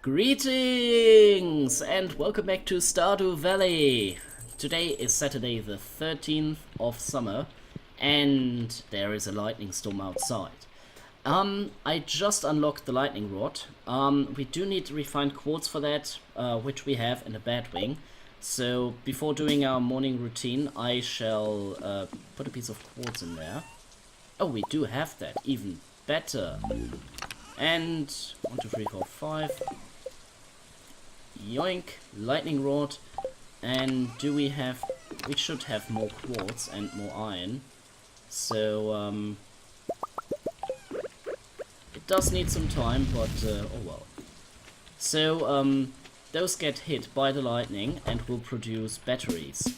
Greetings and welcome back to Stardew Valley. Today is Saturday the 13th of summer and there is a lightning storm outside. I just unlocked the lightning rod. We do need refined quartz for that, which we have in the Batwing. So before doing our morning routine, I shall put a piece of quartz in there. Oh, we do have that, even better. And 1, 2, 3, 4, 5. Yoink, lightning rod. And we should have more quartz and more iron. So it does need some time, but oh well. So those get hit by the lightning and will produce batteries.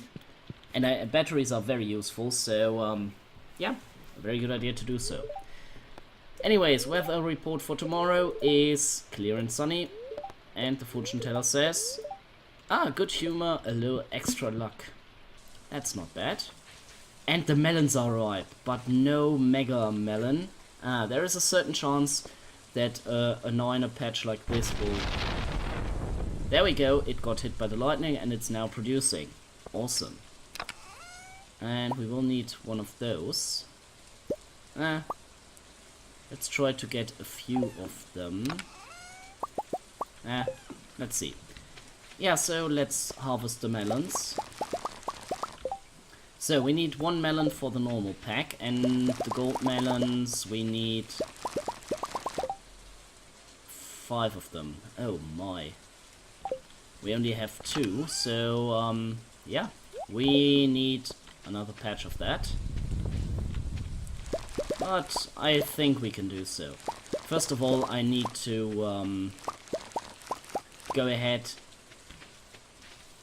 And batteries are very useful, so yeah, a very good idea to do so. Anyways, weather report for tomorrow is clear and sunny. And the fortune teller says, good humor, a little extra luck. That's not bad. And the melons are ripe, but no mega melon. There is a certain chance that a 9er patch like this will... There we go, it got hit by the lightning and it's now producing. Awesome. And we will need one of those. Let's try to get a few of them. Let's see. Yeah, so let's harvest the melons. So we need 1 melon for the normal pack, and the gold melons we need 5 of them. Oh my. We only have 2, so yeah, we need another patch of that. But I think we can do so. First of all, I need to go ahead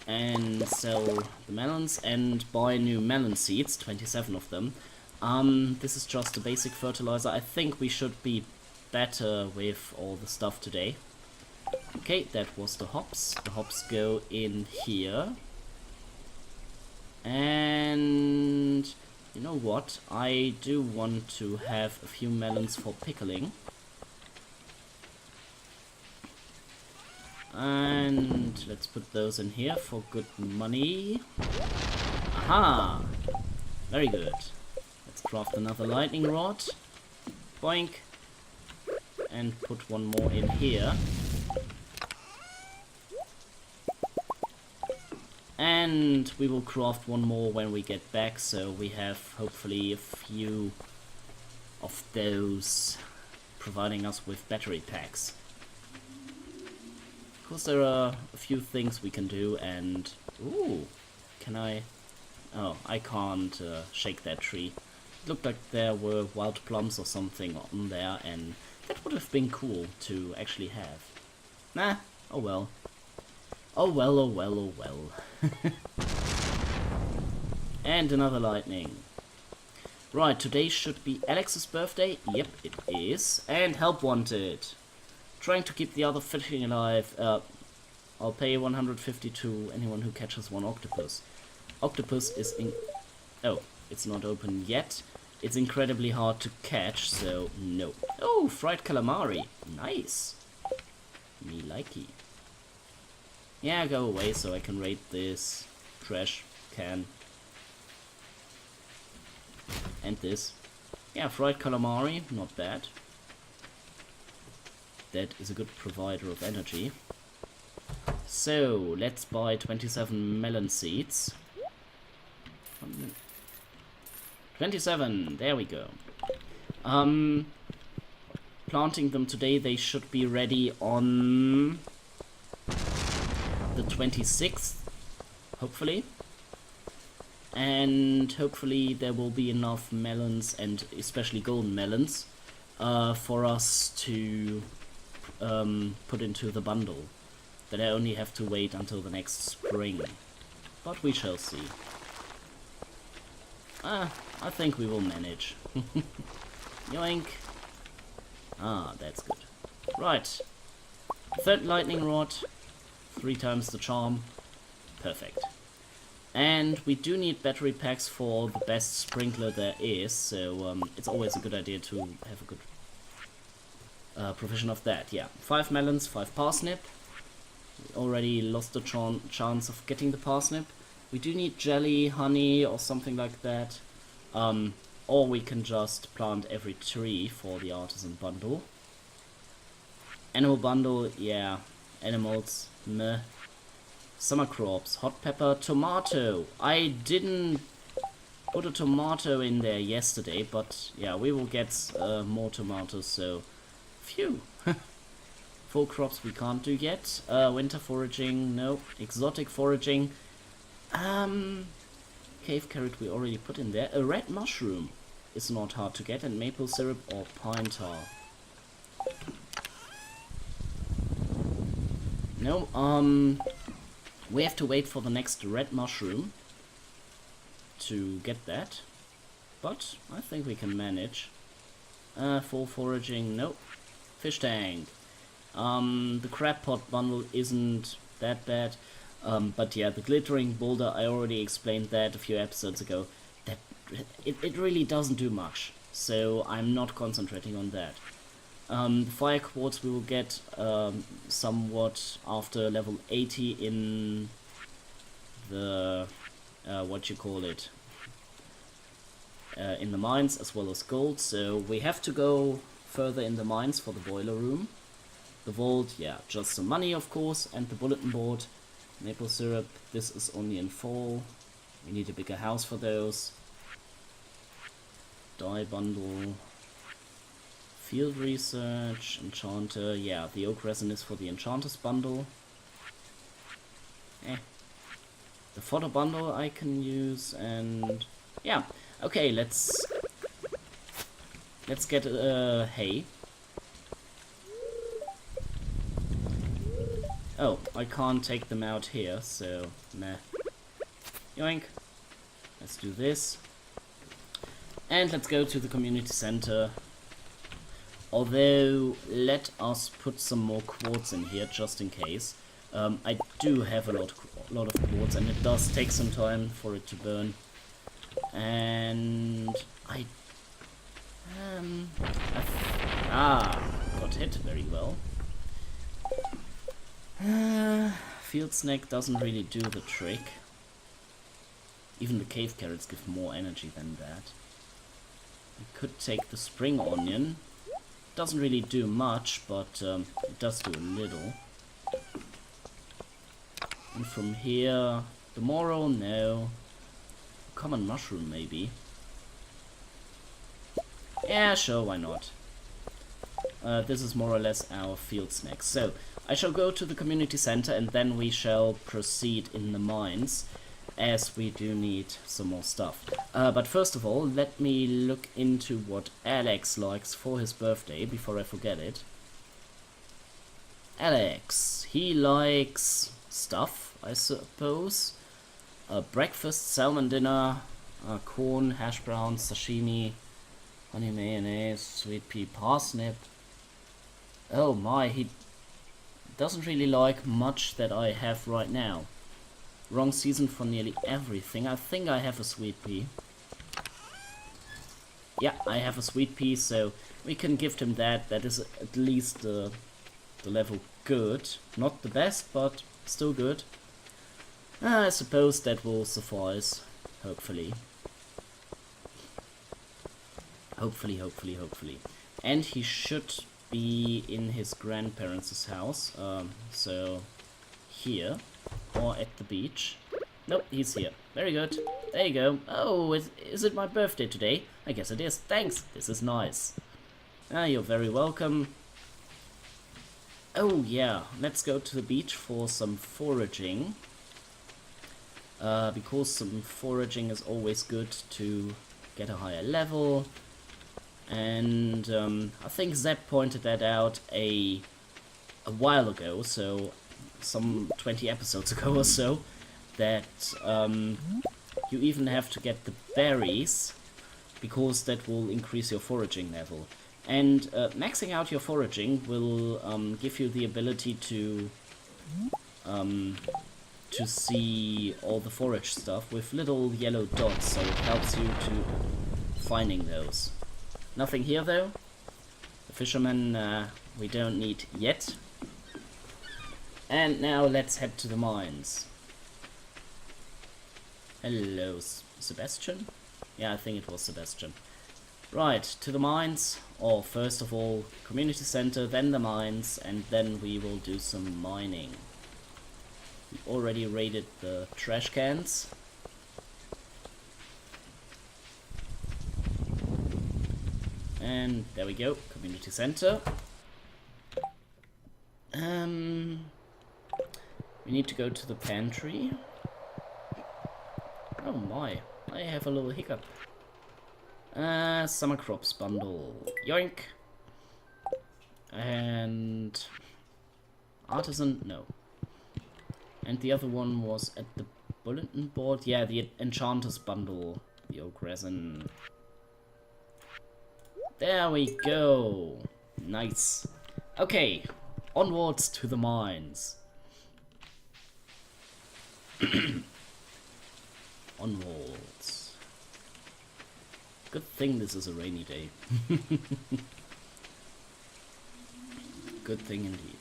and sell the melons and buy new melon seeds, 27 of them. This is just a basic fertilizer. I think we should be better with all the stuff today. Okay, that was the hops. The hops go in here. And you know what? I do want to have a few melons for pickling. And let's put those in here for good money. Aha! Very good. Let's craft another lightning rod. Boink. And put one more in here. And we will craft one more when we get back, so we have hopefully a few of those providing us with battery packs. Of course, there are a few things we can do, and... Ooh! Can I... Oh, I can't shake that tree. It looked like there were wild plums or something on there, and that would have been cool to actually have. Nah, oh well. Oh well, oh well, oh well. And another lightning. Right, today should be Alex's birthday. Yep, it is. And help wanted. Trying to keep the other fishing alive. I'll pay 150 to anyone who catches 1 octopus. Octopus is in... Oh, it's not open yet. It's incredibly hard to catch, so no. Oh, fried calamari. Nice. Me likey. Yeah, go away so I can raid this trash can. And this. Yeah, fried calamari, not bad. That is a good provider of energy. So, let's buy 27 melon seeds. 27, there we go. Planting them today, they should be ready on the 26th, hopefully. And hopefully there will be enough melons, and especially golden melons, for us to put into the bundle. That I only have to wait until the next spring. But we shall see. I think we will manage. Yoink. That's good. Right. 3rd lightning rod. 3 times the charm. Perfect. And we do need battery packs for the best sprinkler there is, so it's always a good idea to have a good provision of that. Yeah, 5 melons, 5 parsnip. We already lost the chance of getting the parsnip. We do need jelly, honey, or something like that. Or we can just plant every tree for the artisan bundle. Animal bundle, yeah. Animals, meh. Summer crops, hot pepper, tomato. I didn't put a tomato in there yesterday, but yeah, we will get more tomatoes, so phew. Full crops we can't do yet. Winter foraging, no. Exotic foraging. Cave carrot we already put in there. A red mushroom is not hard to get, and maple syrup or pine tar. No, we have to wait for the next red mushroom to get that, but I think we can manage. Full foraging, nope. Fish tank. The crab pot bundle isn't that bad, but yeah, the glittering boulder, I already explained that a few episodes ago. That it really doesn't do much, so I'm not concentrating on that. The fire quartz we will get somewhat after level 80 in the what you call it, in the mines, as well as gold. So we have to go further in the mines for the boiler room. The vault, yeah, just some money of course, and the bulletin board. Maple syrup, this is only in fall. We need a bigger house for those. Dye bundle. Field research, enchanter, yeah, the oak resin is for the enchanters bundle. The fodder bundle I can use, and yeah, okay, let's get hay. Oh, I can't take them out here, so meh. Yoink. Let's do this. And let's go to the community center. Although, let us put some more quartz in here, just in case. I do have a lot of quartz, and it does take some time for it to burn. And got hit very well. Field snake doesn't really do the trick. Even the cave carrots give more energy than that. I could take the spring onion. Doesn't really do much, but it does do a little. And from here, the morel, no. Common mushroom, maybe. Yeah, sure, why not? This is more or less our field snack. So, I shall go to the community center, and then we shall proceed in the mines, as we do need some more stuff. But first of all, let me look into what Alex likes for his birthday, before I forget it. Alex, he likes stuff, I suppose. Breakfast, salmon dinner, corn, hash browns, sashimi, honey mayonnaise, sweet pea, parsnip. Oh my, he doesn't really like much that I have right now. Wrong season for nearly everything. I think I have a sweet pea. Yeah, I have a sweet pea, so we can gift him that. That is at least the level good. Not the best, but still good. I suppose that will suffice. Hopefully. Hopefully. And he should be in his grandparents' house. So here. Or at the beach. Nope, he's here. Very good. There you go. Oh, is it my birthday today? I guess it is. Thanks. This is nice. You're very welcome. Oh yeah, let's go to the beach for some foraging. Because some foraging is always good to get a higher level. And I think Zeb pointed that out a while ago, so some 20 episodes ago or so, that you even have to get the berries, because that will increase your foraging level. And maxing out your foraging will give you the ability to see all the forage stuff with little yellow dots, so it helps you to finding those. Nothing here though. The Fisherman we don't need yet. And now let's head to the mines. Hello, Sebastian? Yeah, I think it was Sebastian. Right, to the mines. Or first of all, community center, then the mines, and then we will do some mining. We already raided the trash cans. And there we go, community center. We need to go to the pantry. Oh my, I have a little hiccup. Summer crops bundle. Yoink. And artisan, no. And the other one was at the bulletin board. Yeah, the enchanters bundle. The oak resin. There we go. Nice. Okay, onwards to the mines. Onwards. Good thing this is a rainy day. Good thing indeed.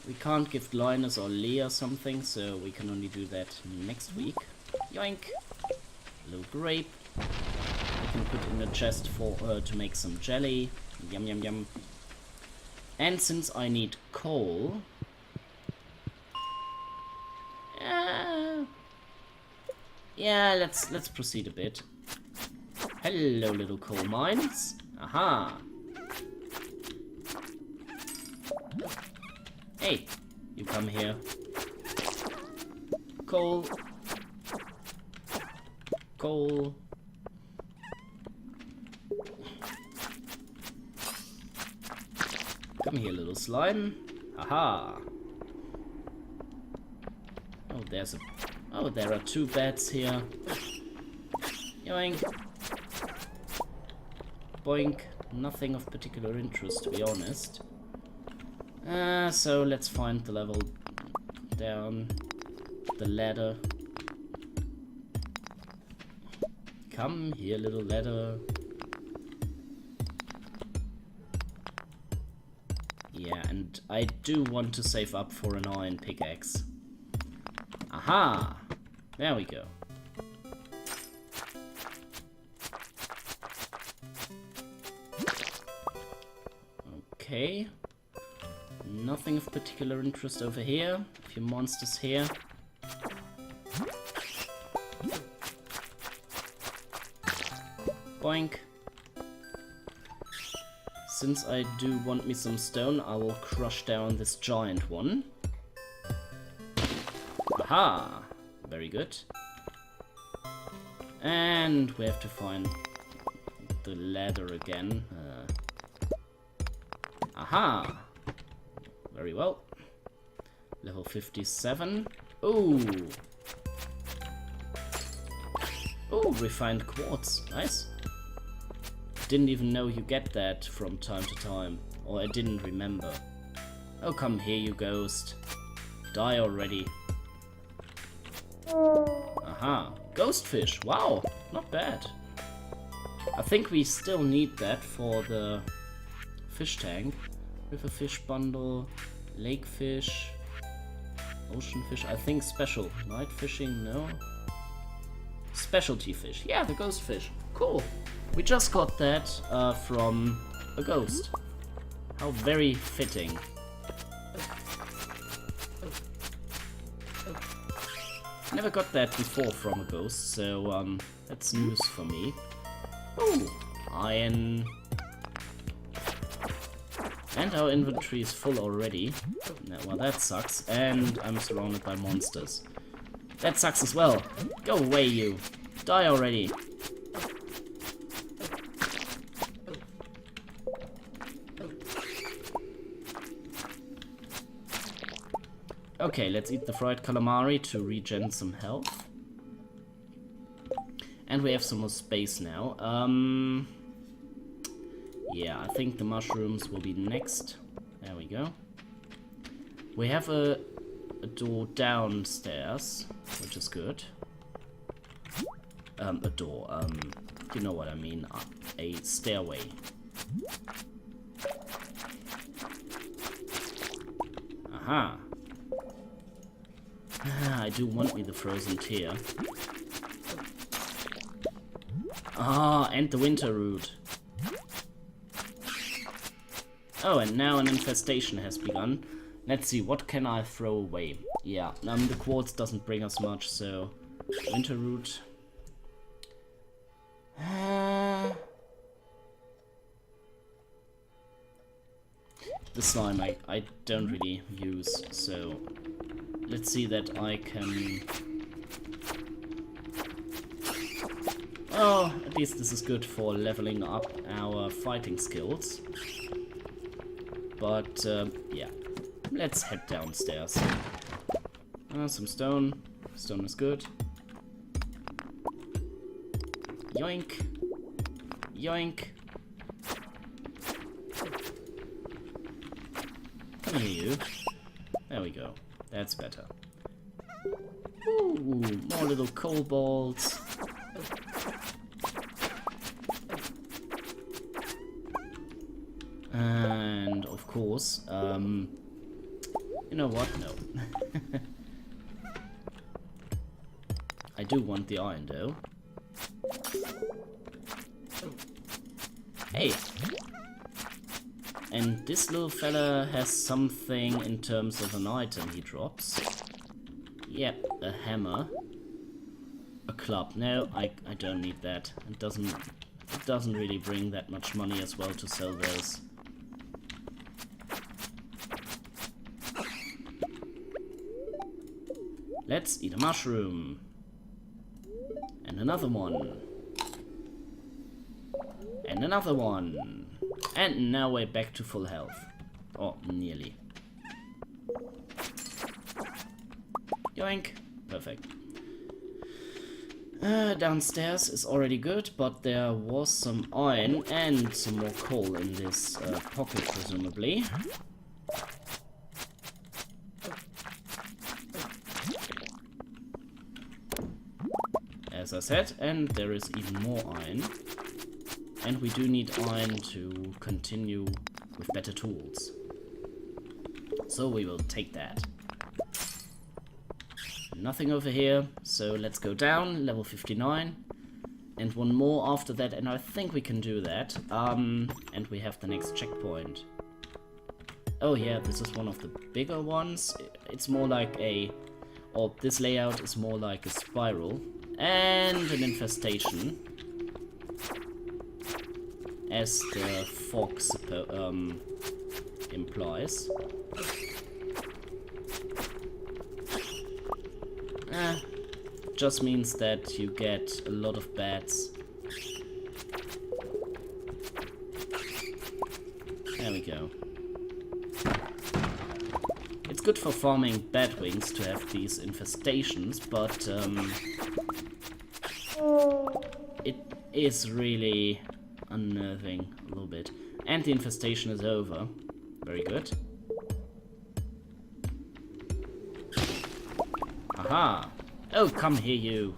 We can't give Linus or Leah something, so we can only do that next week. Yoink! Little grape. We can put in a chest for to make some jelly. Yum yum yum. And since I need coal, yeah, let's proceed a bit. Hello, little coal mines. Aha. Hey, you come here. Coal. Coal. Come here, little slime. Aha. Oh, there's a... Oh, there are 2 beds here. Yoink. Boink. Nothing of particular interest, to be honest. So let's find the level down. The ladder. Come here, little ladder. Yeah, and I do want to save up for an iron pickaxe. Aha! There we go. Okay. Nothing of particular interest over here. A few monsters here. Boink. Since I do want me some stone, I will crush down this giant one. Aha! Very good. And we have to find the ladder again. Aha! Very well. Level 57. Ooh! Ooh, refined quartz. Nice. Didn't even know you get that from time to time. Or I didn't remember. Oh, come here, you ghost. Die already. Aha. Ghost fish. Wow. Not bad. I think we still need that for the fish tank. River fish bundle. Lake fish. Ocean fish. I think special. Night fishing. No. Specialty fish. Yeah, the ghost fish. Cool. We just got that from a ghost. How very fitting. Never got that before from a ghost, so that's news for me. Ooh, iron. And our inventory is full already. Well, that sucks. And I'm surrounded by monsters. That sucks as well. Go away, you. Die already. Okay, let's eat the fried calamari to regen some health. And we have some more space now. Yeah, I think the mushrooms will be next. There we go. We have a door downstairs, which is good. A door, you know what I mean, a stairway. Aha. I do want me the frozen tear. Ah, and the winter root. Oh, and now an infestation has begun. Let's see, what can I throw away? Yeah, the quartz doesn't bring us much, so... winter root. The slime I don't really use, so... let's see that I can... oh, at least this is good for leveling up our fighting skills. But, yeah. Let's head downstairs. Some stone. Stone is good. Yoink. Yoink. Come here, you. There we go. That's better. Ooh, more little kobolds. And, of course, you know what? No. I do want the iron, though. Hey! And this little fella has something in terms of an item he drops. Yep, a hammer. A club. No, I don't need that. It doesn't really bring that much money as well to sell those. Let's eat a mushroom. And another one. And another one. And now we're back to full health. Or nearly. Yoink. Perfect. Downstairs is already good, but there was some iron and some more coal in this pocket, presumably. As I said, and there is even more iron. And we do need iron to continue with better tools. So we will take that. Nothing over here, so let's go down, level 59. And one more after that, and I think we can do that. And we have the next checkpoint. Oh yeah, this is one of the bigger ones. It's more like a... or this layout is more like a spiral. And an infestation. As the fox implies. Just means that you get a lot of bats. There we go. It's good for farming batwings to have these infestations, but it is really unnerving a little bit. And the infestation is over. Very good. Aha! Oh, come here, you.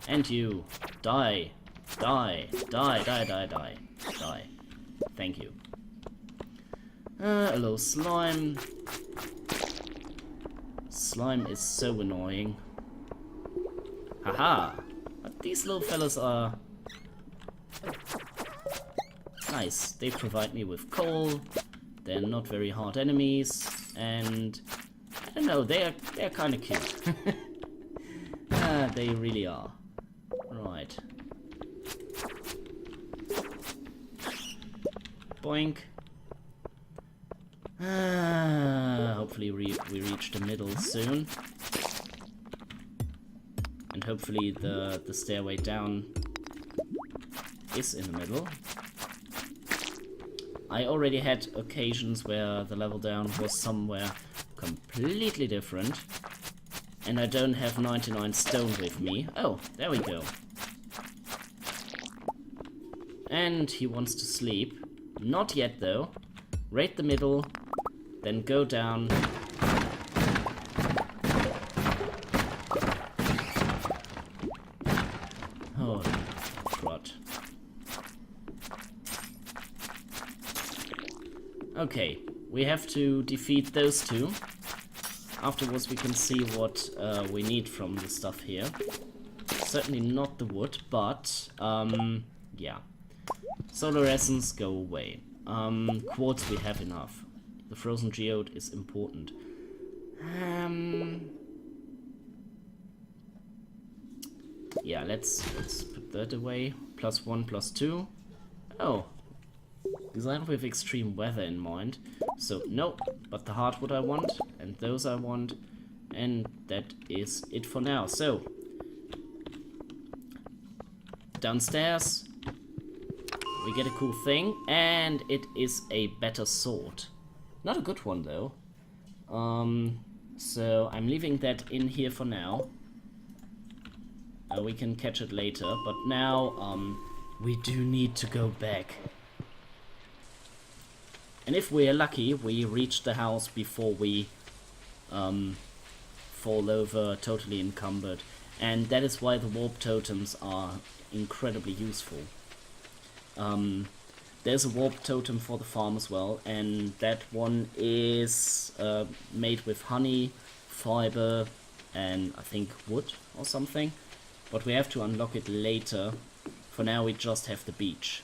And you. Die. Die. Die, die, die, die. Die. Thank you. Hello, slime. Slime is so annoying. Haha! But these little fellas are... nice. They provide me with coal. They're not very hard enemies. And... I don't know, they're kind of cute. They really are. Right. Boink. Hopefully we reach the middle soon. And hopefully the stairway down is in the middle. I already had occasions where the level down was somewhere completely different. And I don't have 99 stone with me. Oh, there we go. And he wants to sleep. Not yet, though. Raid the middle, then go down. Oh, crud. Okay, we have to defeat those two. Afterwards we can see what we need from the stuff here. Certainly not the wood, but yeah. Solar essence, go away. Quartz we have enough. The frozen geode is important. Yeah, let's put that away. +1, +2. Oh, designed with extreme weather in mind. So no, but the hardwood I want, and those I want, and that is it for now. So downstairs we get a cool thing, and it is a better sword. Not a good one though. So I'm leaving that in here for now. We can catch it later, but now we do need to go back. And if we're lucky, we reach the house before we fall over totally encumbered. And that is why the warp totems are incredibly useful. There's a warp totem for the farm as well, and that one is made with honey, fiber, and I think wood or something. But we have to unlock it later. For now we just have the beach.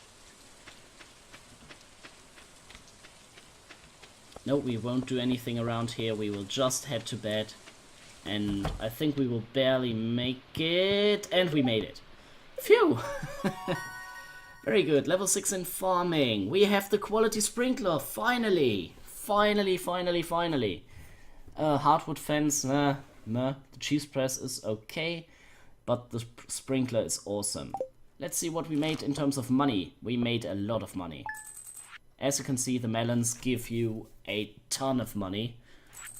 No, we won't do anything around here. We will just head to bed. And I think we will barely make it. And we made it. Phew! Very good. Level 6 in farming. We have the quality sprinkler. Finally! Finally. Hardwood fence. The cheese press is okay. But the sprinkler is awesome. Let's see what we made in terms of money. We made a lot of money. As you can see, the melons give you a ton of money.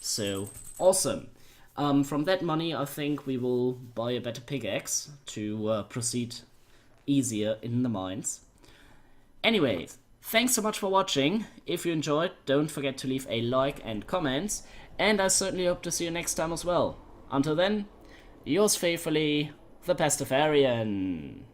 So, awesome. From that money, I think we will buy a better pickaxe to proceed easier in the mines. Anyways, thanks so much for watching. If you enjoyed, don't forget to leave a like and comments. And I certainly hope to see you next time as well. Until then, yours faithfully, the Pastafarian.